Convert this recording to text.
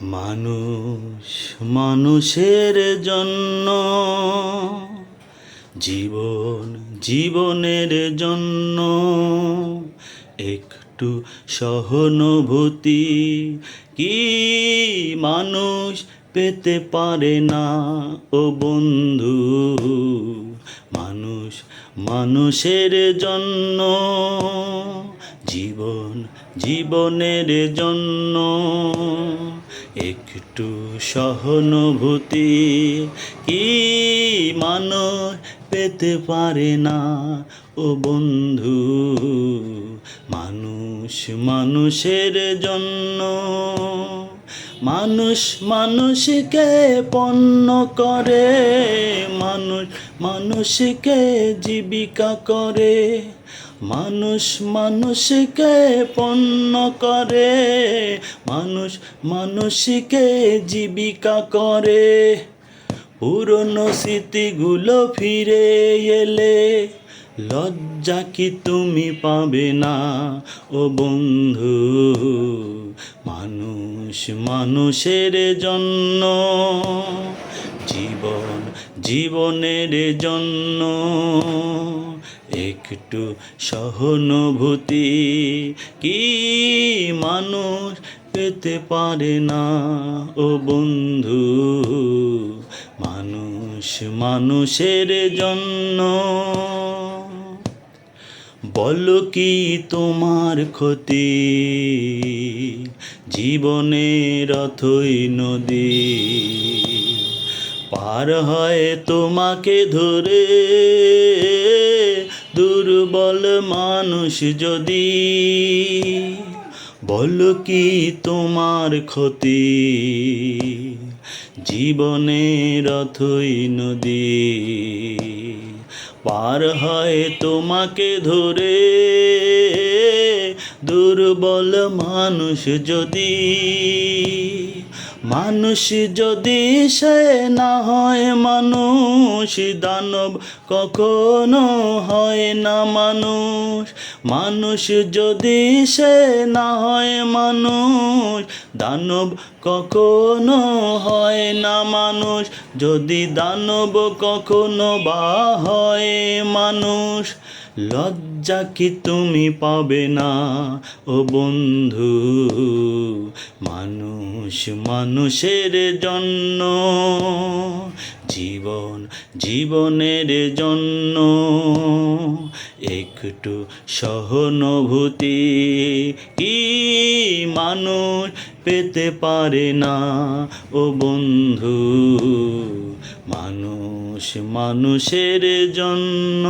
মানুষ মানুষের জন্য, জীবন জীবনের জন্য একটু সহানুভূতি কি মানুষ পেতে পারে না ও বন্ধু। মানুষ মানুষের জন্য, জীবন জীবনের জন্য একটু সহানুভূতি কি মানুষ পেতে পারে না ও বন্ধু। মানুষ মানুষের জন্য, মানুষ মানুষকে পণ্য করে, মানুষ মানুষকে জীবিকা করে, মানুষ মানুষকে পণ্য করে, মানুষ মানুষকে জীবিকা করে। পুরনো স্মৃতিগুলো ফিরে এলে লজ্জা কি তুমি পাবে না ও বন্ধু। মানুষ মানুষের জন্য, জীবন জীবনের জন্য একটু সহানুভূতি কি মানুষ পেতে পারে না ও বন্ধু। মানুষ মানুষের জন্য। বলো কি তোমার ক্ষতি, জীবনের অথই নদী পার হয় তোমাকে ধরে, দুর্বল মানুষ যদি। বলো কি তোমার ক্ষতি, জীবনের অথই নদী পার হয় তোমাকে ধরে, দুর্বল মানুষ যদি। মানুষ যদি সে না হয় মানুষ, দানব কখনো হয় না মানুষ। মানুষ যদি সে না হয় মানুষ, দানব কখনো হয় না মানুষ। যদি দানব কখনো বা হয় মানুষ, লজ্জা কি তুমি পাবে না ও বন্ধু। মানুষ মানুষের জন্য, জীবন জীবনের জন্য একটু সহানুভূতি কি মানুষ পেতে পারে না ও বন্ধু। মানুষ মানুষের জন্য।